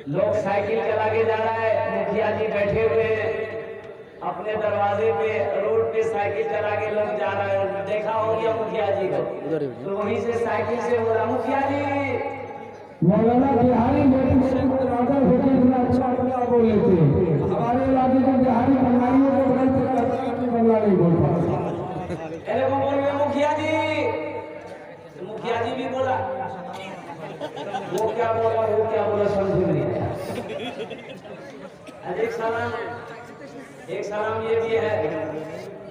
लोग साइकिल चला के जा रहा है, मुखिया जी बैठे हुए हैं अपने दरवाजे पे, रोड पे साइकिल चला के लोग जा रहे हैं। देखा हो गया मुखिया जी को, तो वहीं से साइकिल से बोला, मुखिया जी मौलाना बिहारी राजा होकर इतना अच्छा बंगला बोल लेते हैं। हमारे इलाके के बिहारी बंगालियों को बंगला नहीं बोल पाता। अरे वो बोल गए मुखिया जी, तो मुखिया जी भी बोला, वो क्या बोला समझ में नहीं आया। एक सलाम ये भी है,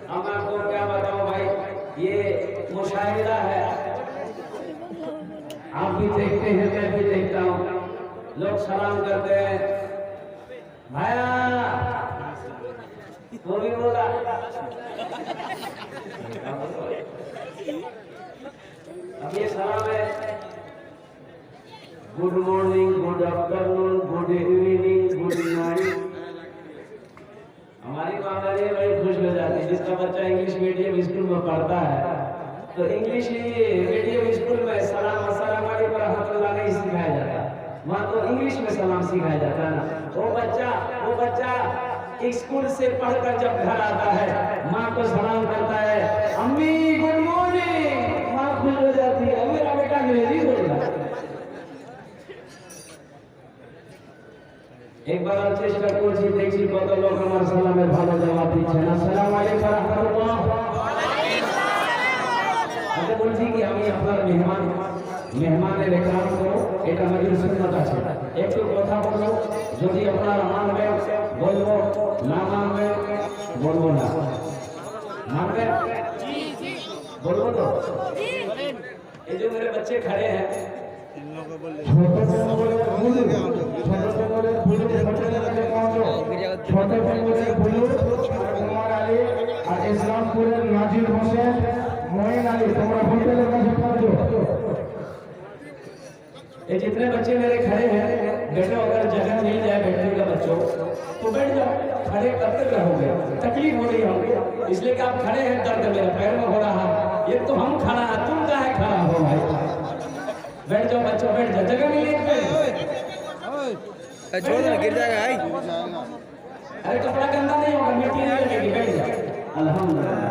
हम आपको क्या बताऊं भाई, ये मुशाहिदा है, आप भी देखते हैं, मैं भी देखता हूँ, लोग सलाम करते हैं भाया, वो भी बोला। अब ये सलाम है, good morning, good afternoon, good evening, good night. हमारी माताजी बड़ी खुश हो जाती है, जिसका बच्चा इंग्लिश मीडियम स्कूल में पढ़ता है तो इंग्लिश मीडियम स्कूल में सलाम अस्सलाम वालेकुम रहमतुल्लाह नहीं सिखाया जाता, वहाँ तो इंग्लिश में सलाम सिखाया जाता है ना। वो बच्चा स्कूल से पढ़कर जब घर आता है, माँ को सलाम करता है, अम्मी गुड मॉर्निंग, माँ खुश हो जाती है, मेरा बेटा अंग्रेजी बोल रहा है। एक बार चेष्टा করছি, দেখছি কত লোক আমার সালামের ভালো জবাব দিচ্ছে না। আসসালামু আলাইকুম ওয়া রাহমাতুল্লাহ। আমি বলছি কি আমি আপনার মেহমানের ইকরাম করো, এটা আমাদের সুন্নাত আছে। একটু কথা বলবো, যদি আপনারা মানবেন বলবো, না মানবেন বলবো না। मानবেন? बोलो तो। ये जो मेरे बच्चे खड़े हैं, छोटे से बोले बोलो, कुमार आली और इस्लामपुर नाजिर হোসেন मोइन आली, तुम्हारा होटल का पहुंचो। ये जितने बच्चे मेरे खड़े हैं, बेटे अगर जगह मिल जाए बैठने का बच्चों तो बैठ जाओ, खड़े कब तक रहोगे, तकलीफ हो रही होगी, इसलिए कि आप खड़े हैं, दर्द मेरे पैर में हो रहा है, ये तो हम खड़ा है, तुम काहे खड़ा हो भाई, बैठ जाओ बच्चों, बैठ जाओ, जगह मिली छोड़ दो, गिर जाएगा भाई। अरे कपड़ा गंदा नहीं होगा, मिट्टी नहीं लगेगी, बैठ जाओ। अल्हम्दुलिल्लाह।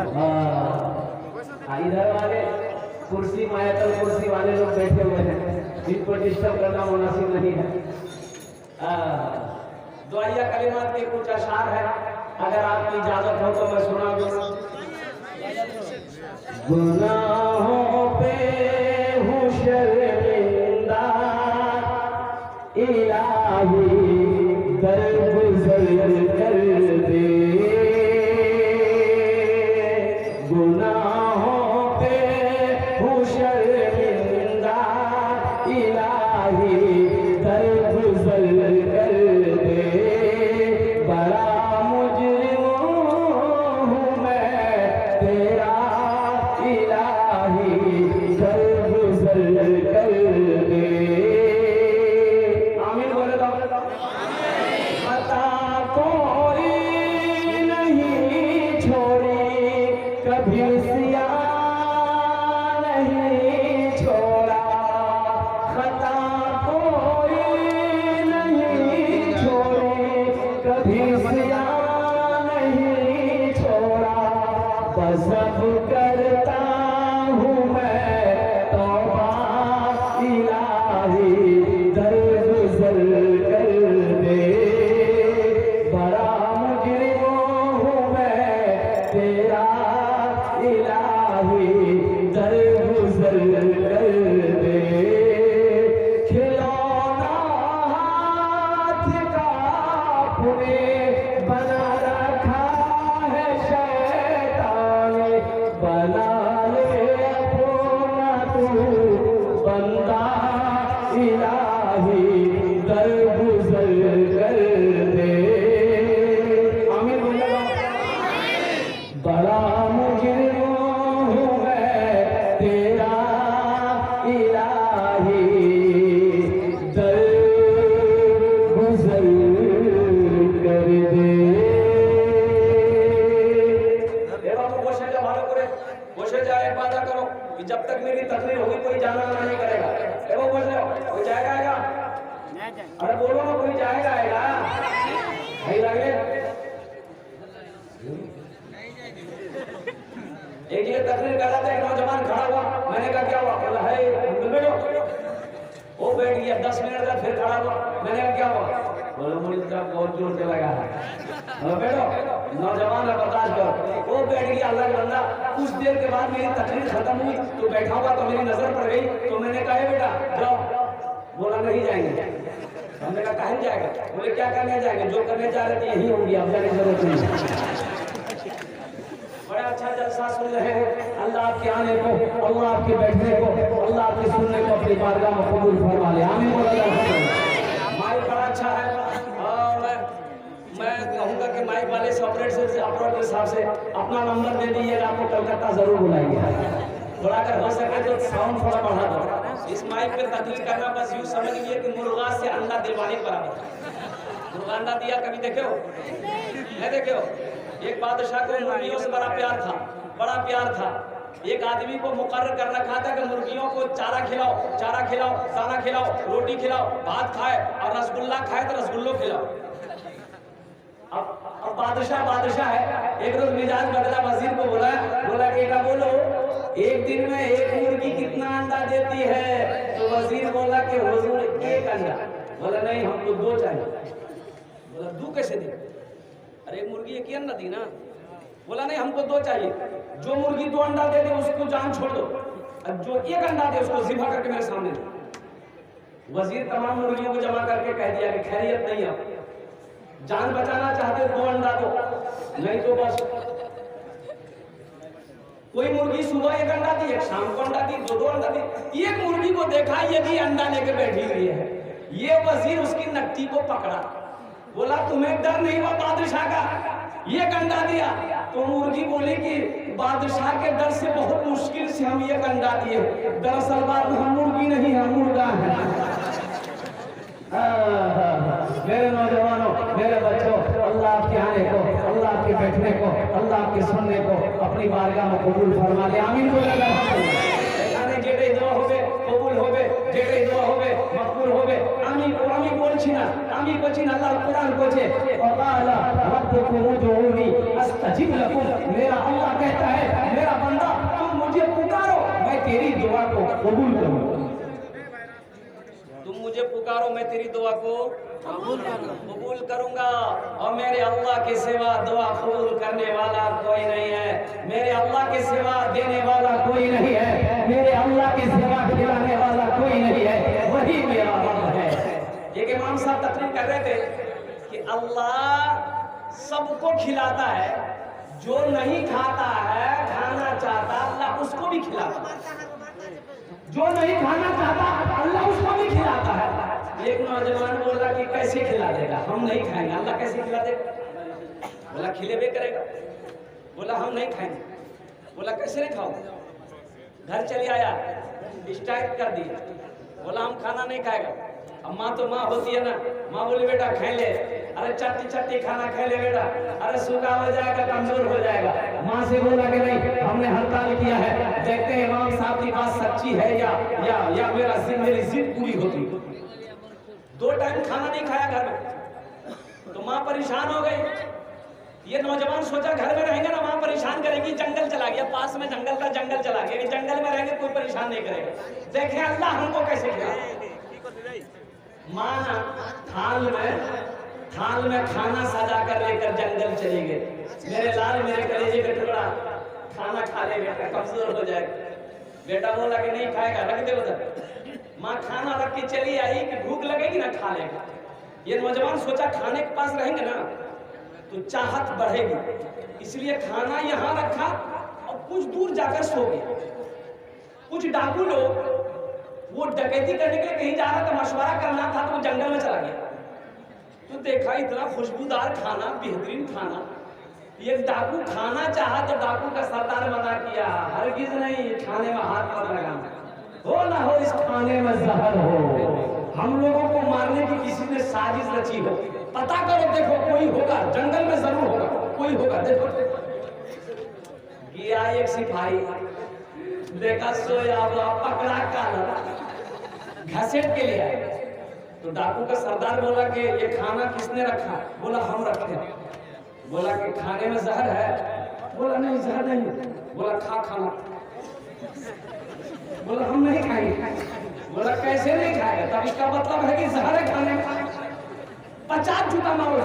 इधर वाले कुर्सी मायातल कुर्सी वाले लोग बैठे हुए हैं, इनको डिस्टर्ब करना मुनासिब नहीं है। दुआया कलिमात के कुछ अशार है, अगर आपकी इजाजत हो तो मैं सुना दूं। गुनाहों पे हूँ शर्मिंदा, इलाही दरगुजर कर दे, गुनाहों पे हूँ शर्मिंदा, इलाही दरगुजर कर दे, बड़ा मुजरिम हूँ मैं तेरा, इलाही दरगुजर कर दे। आमीन बोले तो बता कोई मैंने कहा क्या हुआ? बोले मुझे तो बहुत जोर से लगा है। बैठो, नौजवान है, बर्दाश्त करो। वो बैठ गया, अल्लाह का बंदा। कुछ देर के बाद मेरी तकलीफ खत्म हुई तो बैठा हुआ तो मेरी नजर पड़ गई, तो मैंने कहा बेटा जाओ। बोला नहीं जाएंगे। हमने कहा कहाँ जाएगा? बोले क्या करने जाएंगे? जो करने जा रहे थे यही होगी, अब जाने की जरूरत नहीं। बड़ा अच्छा जलसा सुन रहे हैं। अल्लाह आपके आने को, अल्लाह आपके बैठने को, अल्लाह आपके सुनने को अपनी बारगाह में कबूल फरमा ले। आमीन बोला। माइक बड़ा अच्छा है और मैं कहूँगा कि माइक वाले से ऑपरेटर साहब से अपना नंबर दे दीजिएगा, आपको कलकत्ता जरूर बुलाएंगे। थोड़ा अगर हो सके तो साउंड थोड़ा बढ़ा दो। इस माइक पे तकलीफ करना बस यूँ समझ लीजिए कि मुर्गा से अंडा दिलवाने पर मुर्गा अंडा दिया कभी देखे हो? नहीं देखे हो? एक बादशाह को मुर्गियों से बड़ा प्यार था, बड़ा प्यार था। एक आदमी को मुकर्रर कर रखा था कि मुर्गियों को चारा खिलाओ, दाना खिलाओ, रोटी खिलाओ, भात खाए और रसगुल्ला खाए तो रसगुल्लो खिलाओ। अब बादशाह है। एक रोज मिजाज बदला, वजीर को बोला बेटा बोलो एक दिन में एक मुर्गी कितना अंडा देती है? तो वजीर बोला कि हुजूर एक अंडा। बोला नहीं, हमको 2 चाहिए। बोला 2 कैसे दे? अरे मुर्गी एक ही अंडा दी ना। बोला नहीं, हमको 2 चाहिए। जो मुर्गी 2 अंडा दे दे उसको जान छोड़ दो, और जो 1 अंडा दे उसको ज़िबा करके मेरे सामने दो। वजीर तमाम मुर्गियों को जमा करके कह दिया कि खैरियत नहीं है, जान बचाना चाहते 2 अंडा दो, नहीं तो बस। कोई मुर्गी सुबह 1 अंडा दी, एक शाम को अंडा दी, 2 अंडा दी। एक मुर्गी को देखा ये भी अंडा लेके बैठी हुई है। ये वजीर उसकी नट्टी को पकड़ा, बोला तुम्हें डर नहीं हुआ बादशाह का? 1 अंडा दिया। तो मुर्गी बोली कि बादशाह के डर से बहुत मुश्किल से हम 1 अंडा दिए, दरअसल बात हम मुर्गी नहीं है, मुर्गा है। मेरे नौजवानों, मेरे बच्चों, अल्लाह आपके आने को, अल्लाह आपके बैठने को, अल्लाह आपके सुनने को अपनी बारगाह में कबूल फरमा ले। आमीन बोला। जेटे दुआ होवे कबूल होवे, जेटे दुआ होवे मकबूल होवे। आमीन बोलছি না, আমি বলছি না, আল্লাহ কুরআন বলছে ওয়াকালা রব্বুকুম উদউনি আস্তাজিব লাকুম। मेरा अल्लाह कहता है मेरा बंदा तुम मुझे पुकारो मैं तेरी दुआ को कबूल करूंगा। तुम मुझे पुकारो मैं तेरी दुआ को कबूल करूंगा। और मेरे अल्लाह के सिवा दुआ कबूल करने वाला कोई नहीं है, मेरे अल्लाह के सिवा देने वाला कोई नहीं है, मेरे अल्लाह के सिवा खिलाने वाला कोई नहीं है, वही मेरा रब है। एक इमाम साहब तकरीर कर रहे थे कि अल्लाह सबको खिलाता है, जो नहीं खाता है, खाना चाहता, अल्लाह उसको भी खिलाता है। जो नहीं खाना चाहता अल्लाह उसको भी खिलाता है। एक नौजवान बोला कि कैसे खिला देगा? हम नहीं खाएंगे, अल्लाह कैसे खिला देगा? बोला खिलेबे करेगा। बोला हम नहीं खाएंगे। बोला कैसे नहीं खाओगे? घर चले आया, स्ट्राइक कर दिया, बोला हम खाना नहीं खाएगा। अब माँ तो माँ होती है ना, माँ बोली बेटा खाए ले, अरे चट्टी खाना खाए ले बेटा, अरे सूखा हो जाएगा, कमजोर हो जाएगा। माँ से बोला कि नहीं हमने हड़ताल किया है, देखते हैं इमाम साहब की बात सच्ची है या मेरी जिद पूरी होती। 2 टाइम खाना नहीं खाया घर में, तो माँ परेशान हो गई। ये नौजवान सोचा घर में रहेंगे ना माँ परेशान करेगी, जंगल चला गया, पास में जंगल था, जंगल चला गया, जंगल में रहेंगे कोई परेशान नहीं करेगा। देखें अल्लाह हमको कैसे खिलाए। माँ थाल में खाना सजा कर लेकर जंगल चले गए। मेरे लाल मेरे कलेजे का टुकड़ा खाना खा ले बेटा, कमजोर हो जाएगा। बेटा बोला कि नहीं खाएगा, रख दे उधर। माँ खाना रख के चली आई कि भूख लगेगी ना खा लेगा। ये नौजवान सोचा खाने के पास रहेंगे ना तो चाहत बढ़ेगी, इसलिए खाना यहाँ रखा और कुछ दूर जाकर सो गया। कुछ डाकू लोग वो डकैती करने के लिए कहीं जा रहा था, मशवरा करना था, तो वो जंगल में चला गया। तो देखा इतना खुशबूदार खाना, बेहतरीन खाना, ये डाकू खाना चाहा तो डाकू का सरदार मना किया, हरगिज नहीं, खाने में हाथ मत लगाना, हो ना हो इस खाने में जहर हो, हम लोगों को मारने की किसी ने साजिश रची हो, पता करो, देखो कोई होगा, जंगल में जरूर होगा, कोई होगा, देखो। गया एक सिपाही, देखा सोया हुआ, पकड़ा काला, घसीट के लिए आया। तो डाकू का सरदार बोला कि ये खाना किसने रखा? बोला हम रखे। बोला कि खाने में जहर है? बोला नहीं जहर नहीं। बोला खा खाना। बोला हम नहीं खाएंगे। बोला कैसे नहीं खाएगा? तब इसका मतलब है कि जहर खाने में 50 जूता मारो।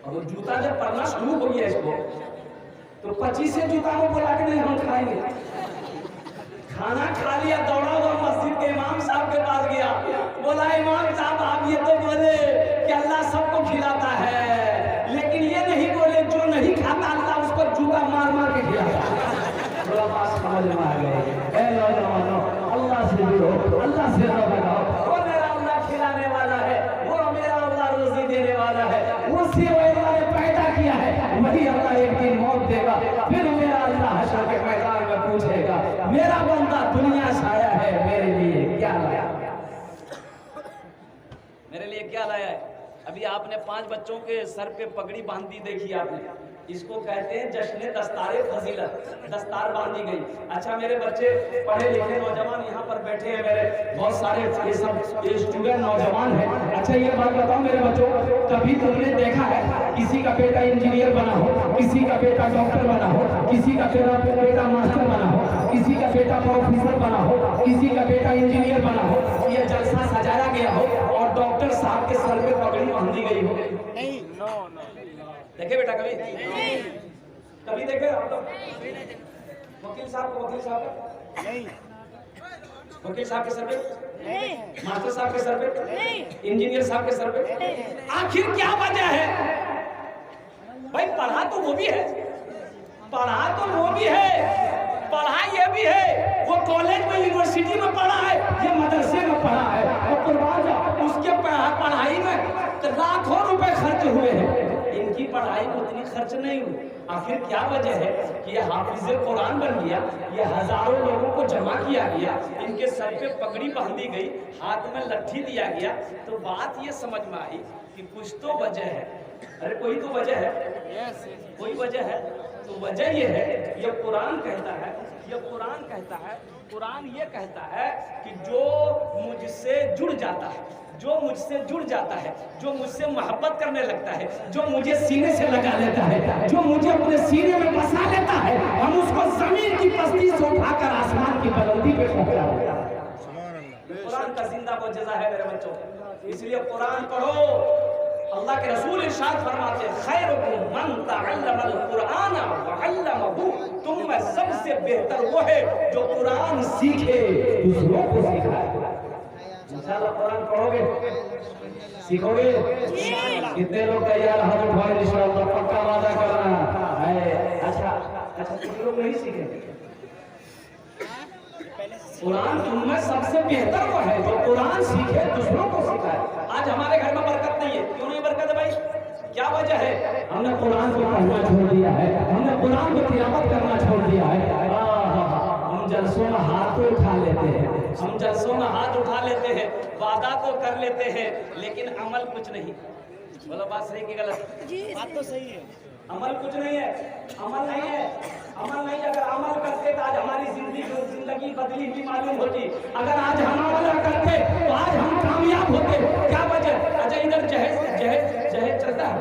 और वो जूता जब पड़ना शुरू हो गया इसको, तो 25 जूता को बोला कि नहीं हम खाएंगे। खाना खा लिया, दौड़ा हुआ मस्जिद के इमाम साहब के पास गया, बोला इमाम साहब आप ये तो बोले कि अल्लाह सबको खिलाता है, लेकिन ये नहीं बोले जो नहीं खाता अल्लाह उसको जूता मार मार के खिलाता है। बोला बात समझ में आ गई। ए नौजवानों, अल्लाह से जुड़ो, अल्लाह से लगाओ। वो मेरा अल्लाह खिलाने वाला है, वो मेरा अल्लाह रोजी देने वाला है, उसी अल्लाह ने पैदा किया है, वही अल्लाह एक दिन मौत देगा, फिर मेरा अल्लाह हश्र के मैदान में पूछेगा मेरा बंदा दुनिया से आया है, मेरे लिए क्या लाया? मेरे लिए क्या लाया है? अभी आपने 5 बच्चों के सर पे पगड़ी बांध दी, देखी आपने, इसको कहते हैं जश्न दस्तारे फजीलत, दस्तार बांधी गई। अच्छा मेरे बच्चे पढ़े लिखे नौजवान यहाँ पर बैठे हैं, मेरे बहुत सारे ये सब स्टूडेंट नौजवान हैं। अच्छा ये बात बताओ मेरे बच्चों, कभी तुमने देखा है किसी का बेटा इंजीनियर बना हो, किसी का बेटा डॉक्टर बना हो, किसी का बेटा मास्टर बना हो, किसी का बेटा प्रोफेसर बना हो, किसी का बेटा इंजीनियर बना हो, ये जलसा सजाया गया हो और डॉक्टर साहब के सर पे पगड़ी बांधी गई हो? नहीं, देखे बेटा कभी? कभी देखे आप लोग? वकील साहब को, वकील साहब नहीं, वकील साहब के सर पे नहीं, मास्टर साहब के सर पे नहीं, इंजीनियर साहब के सर पे नहीं। आखिर क्या वजह है भाई? पढ़ा तो वो भी है, पढ़ा तो वो भी है, पढ़ा ये भी है, वो कॉलेज में यूनिवर्सिटी में पढ़ा है, ये मदरसे में पढ़ा है, और कुर्बान उसके पढ़ाई में लाखों रुपए खर्च हुए हैं, इनकी पढ़ाई में उतनी खर्च नहीं हुई। आखिर क्या वजह है कि ये हाफिज़े कुरान बन गया, ये हजारों लोगों को जमा किया गया, इनके सर पे पगड़ी बांधी गई, हाथ में लट्ठी दिया गया, तो बात ये समझ में आई कि कुछ तो वजह है। अरे कोई तो वजह है, कोई वजह है। तो वजह ये है, ये कुरान कहता है, ये कुरान कहता है, कुरान ये कहता है कि जो मुझसे जुड़ जाता है, जो मुझसे जुड़ जाता है, जो मुझसे मोहब्बत करने लगता है, जो मुझे सीने से लगा लेता है, जो मुझे अपने सीने में बसा लेता है, हम उसको जमीन की पस्ती से उठाकर आसमान की बुलंदी पे पहुंचा देता है। कुरान का जिंदा मुअज्जिज़ा है मेरे बच्चों, इसलिए कुरान पढ़ो। अल्लाह के रसूल इरशाद फरमाते हैं, खैरुकुम मन तअल्लमल कुरान व अल्लमहु, तुम में सबसे बेहतर वो है जो कुरान सीखे, दूसरों को सिखाए। इंशाअल्लाह कुरान पढ़ोगे, सीखोगे? कितने लोग तैयार हाथ उठाए? इंशाअल्लाह पक्का वादा करना है। अच्छा कुछ लोग नहीं सीखेंगे। कुरान तुम में सबसे बेहतर वो है जो कुरान सीखे, दूसरों को सिखाए। आज हमारे घर में बरकत नहीं है, क्यों नहीं बरकत है भाई? क्या वजह है? हमने कुरान को पढ़ना छोड़ दिया है, हमने कुरान को तिलावत करना छोड़ दिया है। हम जलसों में हाथ उठा लेते हैं, हम जलसों में हाथ उठा लेते हैं, वादा तो कर लेते हैं, लेकिन अमल कुछ नहीं। बोलो बात सही कि गलत? बात तो सही है, अमल कुछ नहीं है, अमल नहीं है, अमल नहीं। अगर अमल करते तो आज हमारी जिंदगी बदली हुई मालूम होती। अगर आज हम अमल करते तो आज हम कामयाब होते। क्या वजह? अच्छा इधर जहेज चलता है,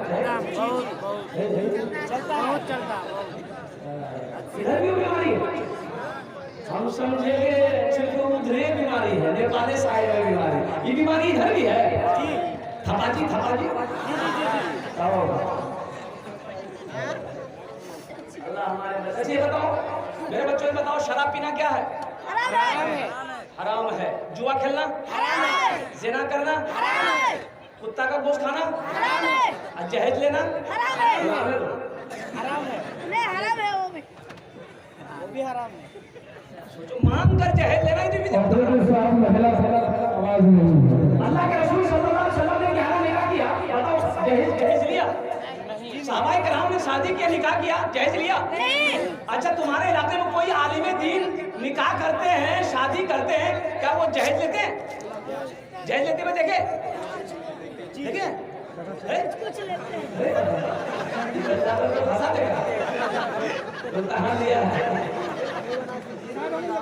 इधर भी बीमारी है, हम समझेंगे सिर्फ उधरे बीमारी है, नेपाली साइड में बीमारी, ये बीमारी इधर भी है। थपाजी अल्लाह हमारे बच्चे बताओ, मेरे बच्चों को बताओ, शराब पीना क्या है? हराम है, हराम है। जुआ खेलना हराम है, ज़िना करना हराम है, कुत्ता का गोश्त खाना हराम है, और जहेज लेना हराम है, हराम है, नहीं हराम है, वो भी हराम है। सोचो मांग कर जहेज लेना ही भी अल्लाह के रसूल सल्लल्लाहु अलैहि वसल्लम ने 11 निकाह किया, बताओ जहेज लिया? सहाबाए किराम ने शादी किया, निकाह किया, जहेज लिया? अच्छा तुम्हारे इलाके में कोई आलिम दीन निकाह करते हैं, शादी करते हैं, क्या वो जहेज लेते हैं? जहेज लेते हुए देखे? कुछ लेते हैं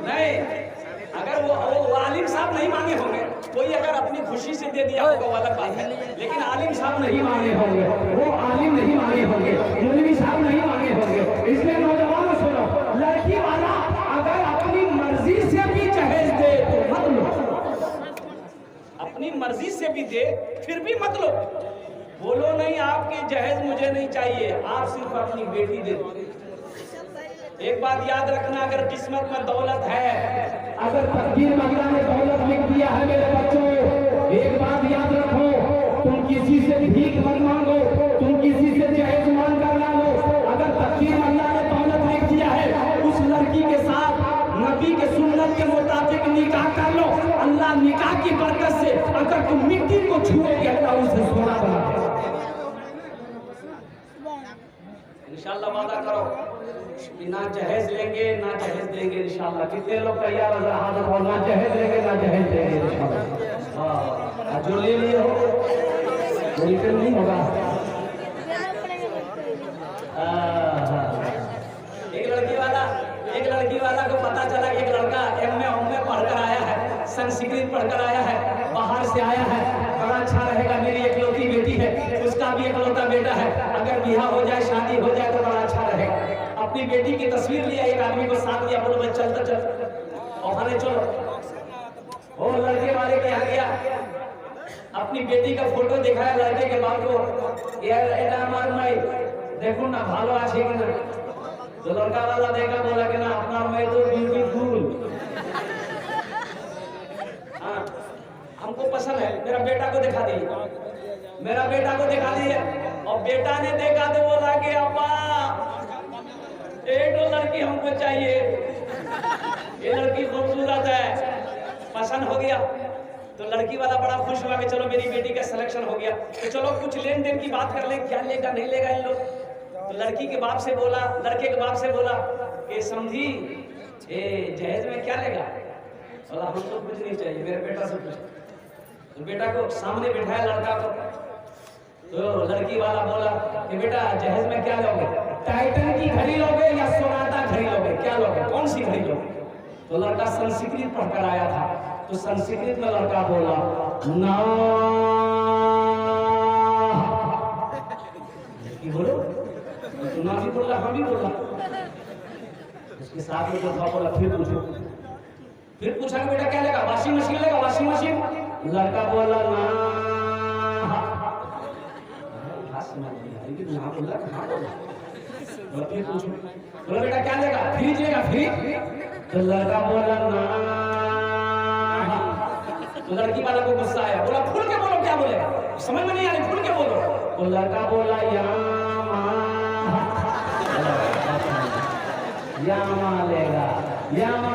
नहीं। अगर वो आलिम साहब नहीं मांगे होंगे, कोई अगर अपनी खुशी से दे दिया होगा वो अलग बात है, लेकिन आलिम साहब नहीं मांगे होंगे, वो आलिम नहीं मांगे होंगे, मौलवी साहब नहीं मांगे होंगे। इसलिए नौजवानों सुनो, लड़की वाला अगर अपनी मर्जी से भी जहेज अपनी मर्जी से भी दे फिर भी मत लो। बोलो नहीं आपकी जहेज मुझे नहीं चाहिए, आप सिर्फ अपनी बेटी दे दो। एक बात याद रखना, अगर किस्मत में दौलत है, अगर तकदीर में अल्लाह ने दौलत लिख दिया है मेरे बच्चों, एक बात याद रखो, तुम किसी से भीख मत मांगो, तुम किसी से जहेज मांग कर ना लो। अगर तकदीर में अल्लाह ने दौलत लिख दिया है, उस लड़की के साथ नबी के सुन्नत के मुताबिक निकाह कर लो। अल्लाह निकाह की बरकत से अगर तुम मिट्टी को छुओगे, अल्लाह उसे सोना बना देगा। इंशाल्लाह वादा करो कि ना जहेज लेंगे ना जहेज देंगे इंशाल्लाह। कितने लोग तैयार हो हाथ उठाओ, ना जहेज लेंगे ना जहेज देंगे इंशाल्लाह। हाँ, जो ले लिए हो बिल्कुल नहीं होगा। एक लड़की वाला को पता चला कि एक लड़का एमए पढ़कर आया है, संस्कृत पढ़कर आया है, बाहर से आया है, बड़ा अच्छा रहेगा, मेरी इकलौती बेटी है, उसका भी इकलौता बेटा है, अगर बियाह हो जाए शादी हो जाए तो बड़ा अच्छा रहेगा। अपनी बेटी की तस्वीर लिया, एक आदमी को साथ लिया, बोलो भाई चलता चल और खाने चलो। वो लड़के वाले के यहाँ गया, अपनी बेटी का फोटो दिखाया लड़के के बाप को, यार हमार माई देखो ना भालो आछे कि ना। तो लड़का वाला देखा, बोला कि ना अपना मैं तो ब्यूटीफुल, हाँ हमको पसंद है, मेरा बेटा को दिखा दी, मेरा बेटा को दिखा दी है। और बेटा ने देखा तो बोला कि अब्बा एक लड़की हमको चाहिए, ये लड़की खूबसूरत है, पसंद हो गया। तो लड़की वाला बड़ा खुश हुआ कि चलो मेरी बेटी का सिलेक्शन हो गया, तो चलो कुछ लेन देन की बात कर ले, क्या लेगा नहीं लेगा इन लोग। तो लड़की के बाप से बोला, लड़के के बाप से बोला कि समझी ये जहेज में क्या लेगा। बोला हमको कुछ नहीं चाहिए, मेरे बेटा से पूछ। तो बेटा को सामने बिठाया लड़का को, तो लड़की वाला बोला कि बेटा जहेज में क्या लोगे, टाइटन की घड़ी लोगे या सोनाटा घड़ी लोगे, क्या लोगे, कौन सी घड़ी लोगे। तो लड़का संस्कृत पढ़कर आया था, तो संस्कृत में लड़का बोला ना, बोलो तो ना भी बोला, हम भी बोला। उसके साथ में जो था बोला फिर पूछो, फिर पूछा कि बेटा क्या लेगा, वॉशिंग मशीन लेगा, वॉशिंग मशीन। लड़का बोला ना, ना बोला, फिर पूछो, बोला बेटा क्या लेगा, फ्रिज लेगा, फ्रिज। तो लड़का बोला ना। तो लड़की वाला को गुस्सा आया, बोला खुल के बोलो क्या बोलेगा, समझ में नहीं आ रही, खुल के बोलो। तो लड़का बोला यामा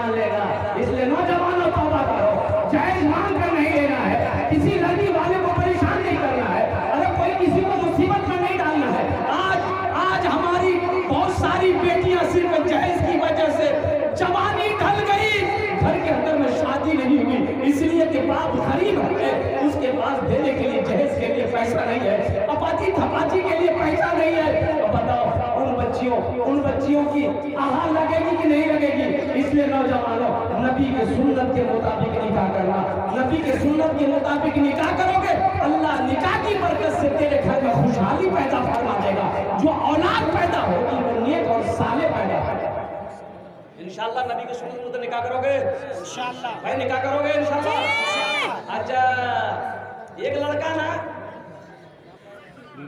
लेगा। इसलिए नौजवानों तौबा करो, जहेज मांग कर नहीं लेना है, किसी लड़की वाले को परेशान नहीं करना है, अगर कोई किसी को मुसीबत में नहीं डालना है। आज हमारी बहुत सारी बेटियां सिर्फ जहेज की वजह से जवानी ढल गई, घर के अंदर में शादी नहीं हुई, इसलिए कि बाप गरीब है, उसके पास देने के लिए जहेज के लिए पैसा नहीं है, अपाची थपाची के लिए पैसा नहीं है। तो बताओ उन बच्चियों की आहा लगेगी कि नहीं लगेगी। इसलिए नौजवानों, नबी के सुन्नत के मुताबिक निकाह करना, नबी के सुन्नत के मुताबिक निकाह करोगे, अल्लाह निकाह की बरकत से तेरे घर में खुशहाली पैदा फरमा देगा, जो औलाद पैदा होगी वो नेक और साले पैदा होगा। इंशाल्लाह नबी के सुन्नत पर निकाह करोगे, इंशाल्लाह भाई निकाह करोगे इंशाल्लाह। अच्छा एक लड़का ना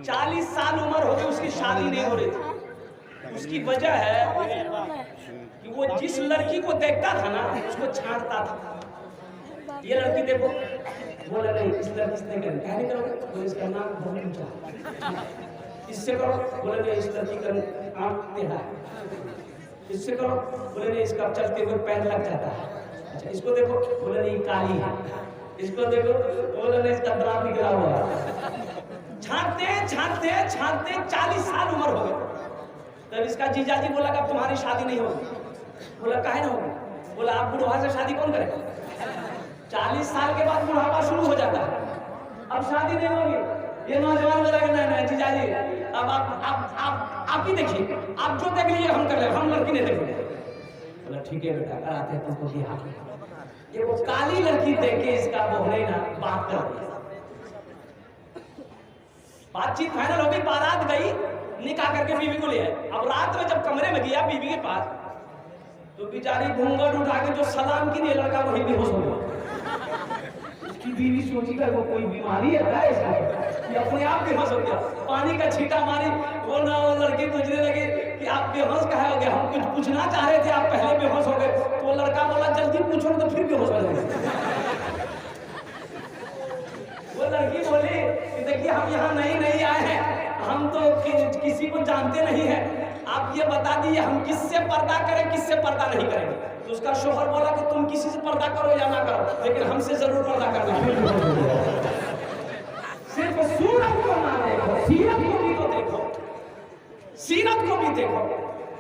40 साल उम्र हो गई, उसकी शादी नहीं हो रही थी। उसकी वजह है कि वो जिस लड़की को देखता था ना उसको छांटता था। ये लड़की देखो, बोले नहीं इस लड़की से नहीं करोगे, तो इसका नाम बहुत ऊंचा, इससे करो, बोले नहीं इस लड़की का आंख टेढ़ा है, इससे करो, बोले नहीं इसका चलते हुए पैर लग जाता है। अच्छा इसको देखो, बोले नहीं काली है, इसको देखो, बोले नहीं इसका दांत निकला हुआ है। छांटते 40 साल उम्र हो गई। तब इसका जीजाजी बोला कि अब तुम्हारी शादी नहीं होगी। बोला काहे ना होगी, बोला आप बुढ़वा से शादी कौन करेगा, 40 साल के बाद बुढ़ापा शुरू हो जाता है, अब शादी नहीं होगी। ये नौजवान बोला कि नहीं जीजाजी अब आप ही देखिए, आप जो देख लीजिए हम कर ले, हम लड़की नहीं देखेंगे। बोला ठीक है बेटा कराते हैं तुमको बिहार। ये वो काली लड़की देख के इसका बोहने ना बात कर दिया। बातचीत फाइनल हो गई, बारात गई, निकाह करके बीवी को ले आए। अब रात में जब कमरे में गया बीवी के पास, तो बेचारी घूंघट उठा के जो सलाम की नहीं, लड़का वही बेहोश हो गया। उसकी बीवी सोची कर वो कोई बीमारी है क्या इसको? ये अपने आप बेहोश हो गया, पानी का छींटा मारी, वो ना वो लड़की पूछने लगी कि आप बेहोश काहे हो गए, हम कुछ पूछना चाह रहे थे, आप पहले बेहोश हो गए। तो वो लड़का बोला जल्दी पूछो तो फिर बेहोश हो जाएंगे। वो लड़की बोली कि देखिए हम यहाँ नए आए हैं, हम तो किसी को जानते नहीं है, आप ये बता दीजिए हम किससे पर्दा करें किससे पर्दा नहीं करेंगे। तो उसका शोहर बोला कि तुम किसी से पर्दा करो या ना करो, लेकिन हमसे जरूर पर्दा करना है। सिर्फ सूरत को ना देखो, सीरत को भी तो देखो। सीरत को भी देखो।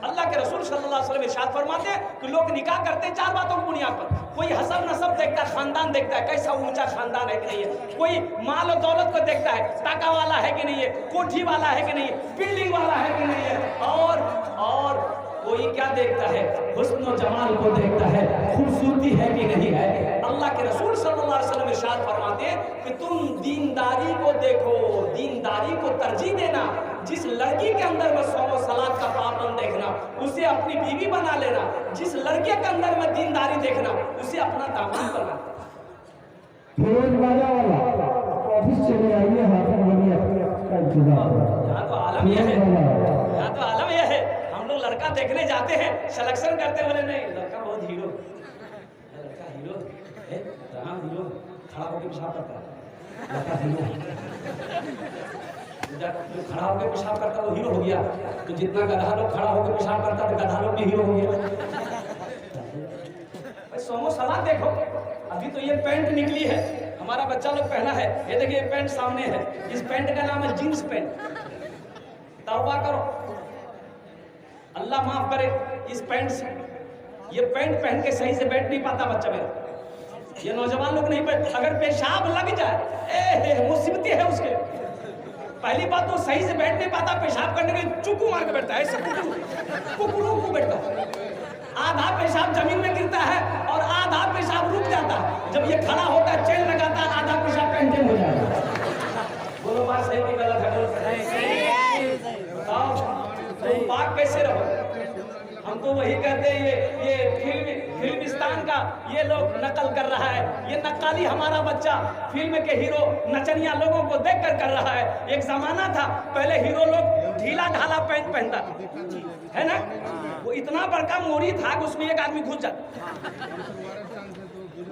अल्लाह के रसूल सल्लल्लाहु अलैहि वसल्लम इरशाद फरमाते हैं कि लोग निकाह करते हैं 4 बातों की बुनियाद पर। कोई हसब नसब देखता है, खानदान देखता है, कैसा ऊंचा खानदान है कि नहीं है। कोई माल और दौलत को देखता है, टाका वाला है कि नहीं है, कोठी वाला है कि नहीं है, बिल्डिंग वाला है कि नहीं है। और कोई क्या देखता है, हुस्न और जमाल को देखता है, खूबसूरती है कि नहीं है। अल्लाह के रसूल सल्लल्लाहु अलैहि वसल्लम इरशाद फरमाते हैं कि तुम दीनदारी को देखो, दीनदारी को तरजीह देना। जिस लड़की के अंदर में सौम सलात का पाबंद देखना, उसे अपनी बीवी बना लेना। जिस लड़के के अंदर में दीनदारी देखना, उसे अपना दामाद बना। फिरोज बाजा वाला ऑफिस चले आइए, हाथ में का इंतजार। यहाँ तो आलम यह है, यहाँ तो आलम यह है। हम लोग लड़का देखने जाते हैं, सिलेक्शन करते हैं, बोले नहीं लड़का बहुत हीरो, लड़का हीरो है, हाँ हीरो, खड़ा होकर पेशाब करता है, लड़का हीरो। जो खड़ा होकर पेशाब करता वो हीरो हो गया, तो जितना गधा लोग खड़ा होकर पेशाब करता तो गधा लोग भी हीरो हो गया। सोमो सलाह देखो, अभी तो ये पैंट निकली है, हमारा बच्चा लोग पहना है, ये देखिए पैंट सामने है, इस पैंट का नाम है जींस पैंट। तौबा करो, अल्लाह माफ करे इस पैंट से। ये पैंट पहन के सही से बैठ नहीं पाता बच्चा मेरा, ये नौजवान लोग नहीं बैठ, अगर पेशाब लग जाए मुसीबत है उसके। पहली बात तो सही से बैठ नहीं पाता, पेशाब करने के चुकू मार के बैठता है, ऐसे कुकुरू को बैठता है। आधा पेशाब जमीन में गिरता है और आधा पेशाब रुक जाता है। जब ये खड़ा होता है चेन लगाता है, आधा पेशाब कंटेन हो जाता है। बोलो बात सही नहीं गलत है? बताओ तुम पाक कैसे रहो? हम तो वही कहते हैं, ये फिल्मिस्तान का ये लोग नकल कर रहा है, ये नक्काली हमारा बच्चा फिल्म के हीरो नचनिया लोगों को देखकर कर रहा है। एक जमाना था पहले हीरो लोग ढीला ढाला पैंट पहनता था, है ना, वो इतना बड़का मोरी था कि उसमें एक आदमी घुस जाता।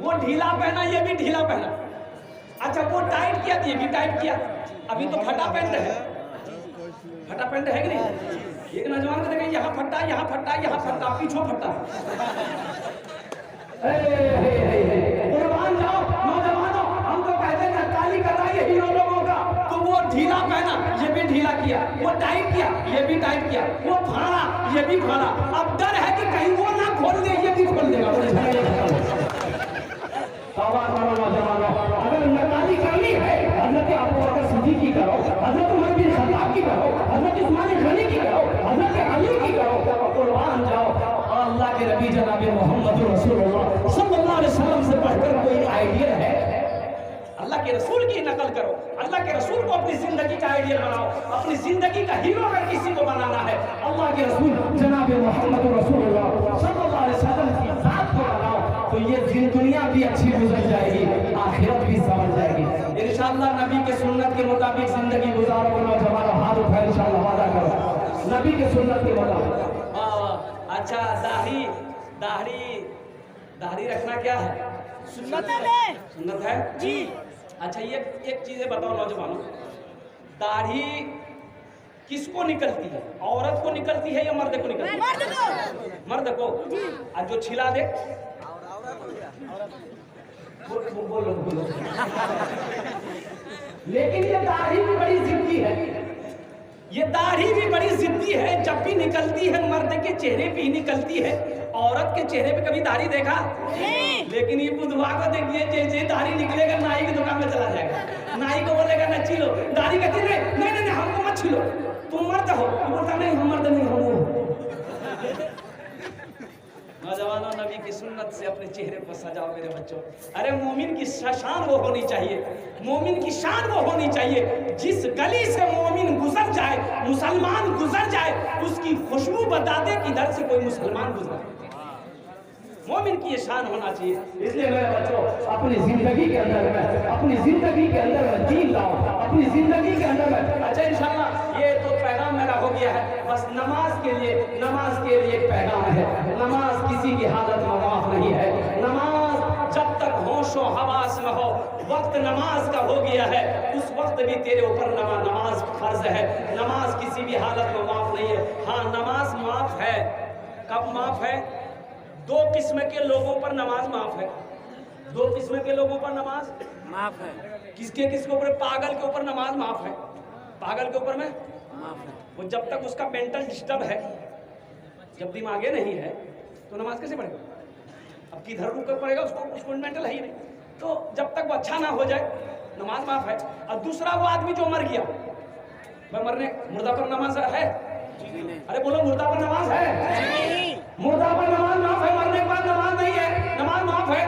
वो ढीला पहना, ये भी ढीला पहना। अच्छा वो टाइट किया, ये भी टाइट किया। अभी तो फटा पैंट है, फटा पैंट है कि नहीं? एक नौजवान को देखें, यहाँ फटा, यहाँ फटा, यहाँ फटा, पीछो फटा। कुर्बान जाओ नौजवानों, हम तो कहते हैं नक्काली कर रहा है हीरो लोगों का। तो वो ढीला पहना, ये भी ढीला किया, वो टाइट किया, ये भी टाइट किया, वो फाड़ा, ये भी फाड़ा। अब डर है कि कहीं वो ना खोल दे, ये भी खोल देगा। अगर नक्काली करनी है, हजरत अबू बकर सिद्दीक की करो, हजरत उमर बिन खत्ताब की करो, हजरत उस्मान गनी की करो, हजरत अली की करो, कुर्बान जाओ। अल्लाह के नबी जनाब मोहम्मद रसूलुल्लाह सल्लल्लाहु अलैहि वसल्लम से बढ़कर कोई आइडियल है? अल्लाह के रसूल की नकल करो, अल्लाह के रसूल को अपनी जिंदगी का आइडियल बनाओ, अपनी जिंदगी का हीरो अगर किसी को बनाना है, अल्लाह के रसूल जनाब मोहम्मद रसूलुल्लाह सल्लल्लाहु अलैहि वसल्लम की जात को बनाओ, तो ये दुनिया भी अच्छी गुजर जाएगी, आखिरत भी समझ जाएगी। इंशाअल्लाह नबी के सुन्नत के मुताबिक जिंदगी गुजारो। नौजवानों हाथ उठाए, इंशाअल्लाह वादा करो नबी के सुन्नत के मुताबिक। अच्छा दाढ़ी रखना क्या है? सुन्नत है जी। अच्छा ये एक चीजें बताओ नौजवानों, दाढ़ी किसको निकलती है? औरत को निकलती है या मर्द को निकलती है? मर्द को। और जो छिला दे बोलो। लेकिन ये दाढ़ी भी बड़ी जिद्दी है, ये दाढ़ी भी बड़ी जिद्दी है। जब भी निकलती है मर्द के चेहरे पे ही निकलती है, औरत के चेहरे पे कभी दाढ़ी देखा? लेकिन ये बुधवा को देखिए, जैसे दाढ़ी निकलेगा नाई की दुकान में चला जाएगा, नाई को बोलेगा न छीलो, दाढ़ी कहती है नहीं हमको मत छीलो, तुम मर्द हो। बोलता नहीं हम मर्द नहीं, हम नौजवानों नबी की सुन्नत से अपने चेहरे पर सजाओ मेरे बच्चों। अरे मोमिन की शान वो होनी चाहिए, मोमिन की शान वो होनी चाहिए, जिस गली से मोमिन गुजर जाए, मुसलमान गुजर जाए, उसकी खुशबू बता दे कि इधर से कोई मुसलमान गुजर। मोमिन की ये शान होना चाहिए। इसलिए मेरे बच्चों अपनी जिंदगी के अंदर में दीन लाओ, अपनी जिंदगी के अंदर में। अच्छा इंशाल्लाह ये तो पैगाम मेरा हो गया है। बस नमाज के लिए एक पैगाम है। नमाज किसी की हालत में माफ नहीं है। नमाज जब तक होशो हवास में हो, वक्त नमाज का हो गया है, उस वक्त भी तेरे ऊपर नमाज फर्ज है। नमाज किसी भी हालत में माफ नहीं है। हाँ, नमाज माफ है। कब माफ है? दो किस्म के लोगों पर नमाज माफ है। दो किस्म के लोगों पर नमाज माफ है। किसके ऊपर? पागल के ऊपर नमाज माफ है। पागल के ऊपर में माफ है। वो जब तक उसका मेंटल डिस्टर्ब है, जब दिमागे नहीं है तो नमाज कैसे पढ़ेगा? अब किधर रुक कर पढ़ेगा? उसको मेंटल है ही नहीं। तो जब तक वो अच्छा ना हो जाए नमाज माफ है। और दूसरा वो आदमी जो मर गया, वह मरने मुर्दा पर नमाज है? अरे बोलो, मुर्दा पर नमाज है? मुर्दा पर नमाज माफ है, मरने के बाद नमाज नहीं है। नमाज माफ है।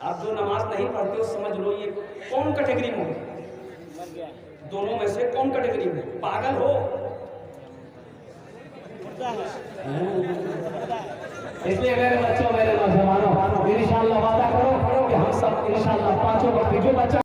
आप जो नमाज नहीं पढ़ते हो समझ लो ये कौन कैटेगरी में हो? दोनों में से कौन कैटेगरी में? पागल हो? इसलिए मेरे बच्चों, मेरे नौजवानों, इंशाअल्लाह वादा करो कि हम सब इंशाअल्लाह 5 वक्त जो बच्चा